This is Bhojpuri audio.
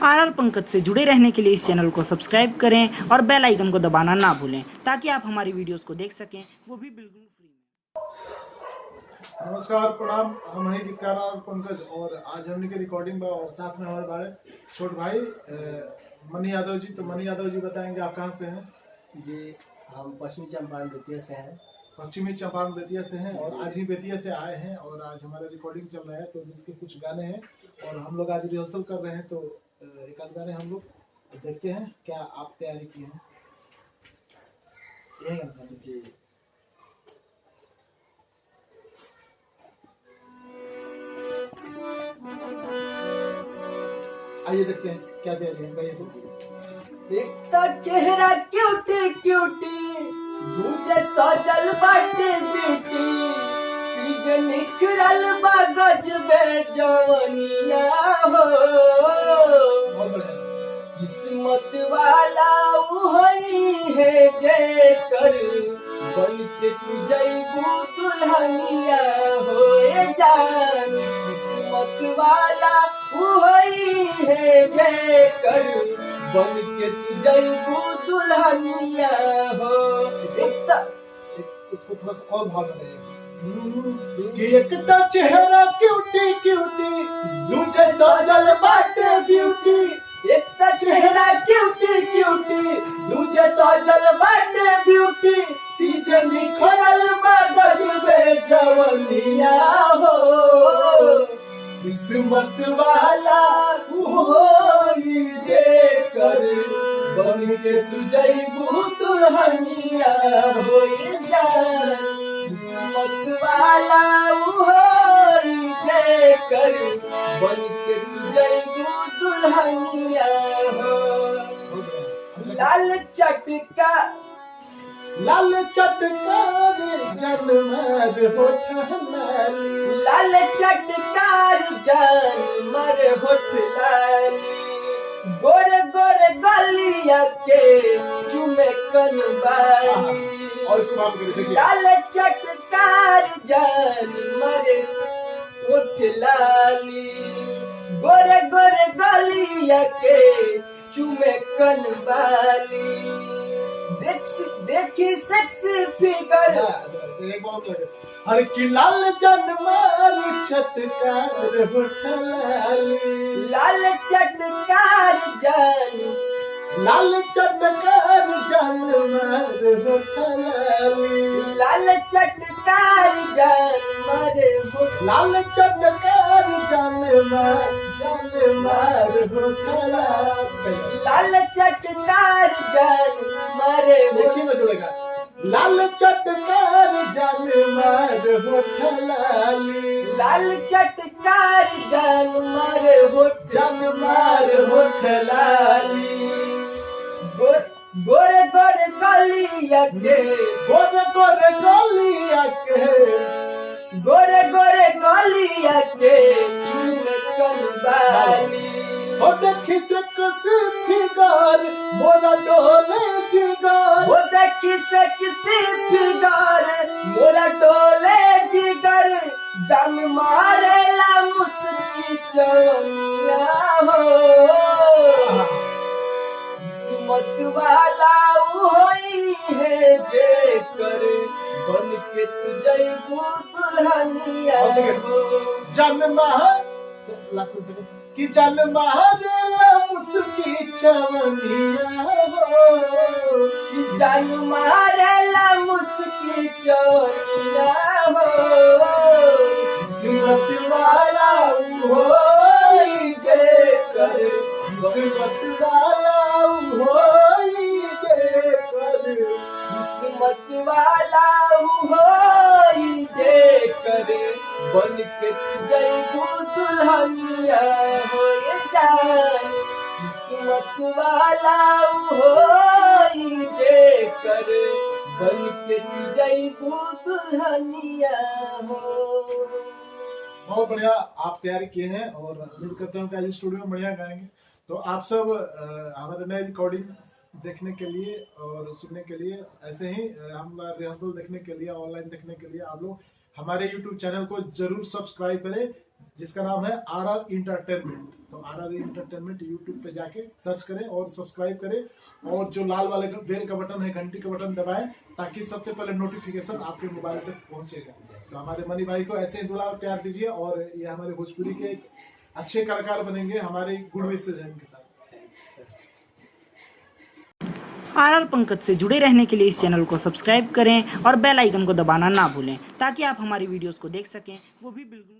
आरआर पंकज से जुड़े रहने के लिए इस चैनल को सब्सक्राइब करें और बेल आइकन को दबाना ना भूलें ताकि आप हमारी वीडियोस को देख सकें, वो भी बिल्कुल फ्री में। नमस्कार, प्रणाम। हम हैं गीतकार आरआर पंकज और आज हमने की रिकॉर्डिंग बा और साथ में हमारे बड़े छोट भाई मनी यादव जी। तो मनी यादव जी बताएंगे आप कहाँ से हैं? जी, हम पश्चिमी चंपारण बेतिया से हैं। पश्चिमी चंपारण बेतिया से हैं और आज ही बेतिया से आए हैं और आज हमारा रिकॉर्डिंग चल रहा है तो जिसके कुछ गाने हैं और हम लोग आज रिहर्सल कर रहे हैं। तो एक आध गाने हम लोग देखते हैं क्या आप तैयारी किए हैं। यही गाना था जी। आइए देखते हैं क्या तैयारी है। कहिए तो। एक तो चेहरा क्यूटी क्यूटी, दूजे सजल बाटे ब्यूटी, तीजे निखरल बा गजबे जवनिया हो। बहुत बढ़िया। किस्मत वाला वही है जेकर बन के तू जइबू दुल्हनिया हो जान। किस्मत वाला वही है जेकर बन के तू जइबू दुल्हनिया हो। इसको थोड़ा सा और भाव लगाइए कि एक तो चेहरा क्यूटी क्यूटी, दूजे सजल बाटे ब्यूटी। एक तो चेहरा क्यूटी क्यूटी, दूजे सजल बाटे ब्यूटी, तीजे निखरल बा गजबे जवनिया हो। किस्मत वाला होई जेकर बन के तू जइबू दुल्हनिया हो जान। किस्मत वाला होई जेकर बन के तू जइबू दुल्हनिया हो। लाल चटका लाल चटकार जनमर होठ लाली। लाल चटकार जानमर होठ लाली, गोरे गोरे गलिया के चुमे कनबाली। और इसको माफ करिए देखिए। लाल चटकार जानमर होठ लाली, गोरे गोरे गलिया के चुमे कनबाली। देखी सेक्सी फिगर। एक बार लगे। हर की लाल जनमर चटकार होठ लाली। लाल चटकार जान, लाल चटकार जनमर होठ लाली। लाल चटकार जानमर होठ, लाल चटकार जनमर होठ लाली। लाल चटकार जानमर देखिए में जुड़ेगा। लाल चटकार जनमर होठ लाली। लाल चटकार जानमर होठ, जनमर होठ लाली। गोरे गोरे गलिया के, गोरे गोरे गलिया के, गोरे गोरे गलिया के चुमे कनबाली। ओ देखी से किसी फिगर मोरा डोले जिगर। वो देखी से किसी फिगर मोरा डोले जिगर, जान मारेला मुस्की चवनिया हो। किस्मत वाला वही है जेकर बन के तू जइबू दुल्हनिया हो। कि जनमारेला मुस्की चवनिया हो। कि जान मारेला मुस्की चवनिया हो। किस्मत वाला होई जेकर, किस्मत वाला होई जेकर, किस्मत वाला होई जेकर बन के तू जइबू दुल्हनिया हो जान। किस्मत वाला होई जेकर बन के तू जइबू दुल्हनिया हो। बहुत बढ़िया आप तैयारी किए हैं और उम्मीद करता हूँ कि आज स्टूडियो में बढ़िया गाएंगे। तो आप सब हमारे नए रिकॉर्डिंग देखने के लिए और सुनने के लिए, ऐसे ही हम रिहर्सल देखने के लिए, ऑनलाइन देखने के लिए आप लोग हमारे YouTube चैनल को जरूर सब्सक्राइब करें। जिसका नाम है RR इंटरटेनमेंट। तो RR इंटरटेनमेंट यूट्यूब पे जाके सर्च करें और सब्सक्राइब करें और जो लाल वाले बेल का बटन है, घंटी का बटन दबाएं ताकि सबसे पहले नोटिफिकेशन आपके मोबाइल तक पहुंचेगा। तो हमारे मनी भाई को ऐसे ही दुलार प्यार दीजिए और ये हमारे भोजपुरी के अच्छे कलाकार बनेंगे हमारे गुड विशेष के साथ। RR पंकज से जुड़े रहने के लिए इस चैनल को सब्सक्राइब करें और बेल आइकन को दबाना ना भूलें ताकि आप हमारी वीडियोस को देख सकें, वो भी बिल्कुल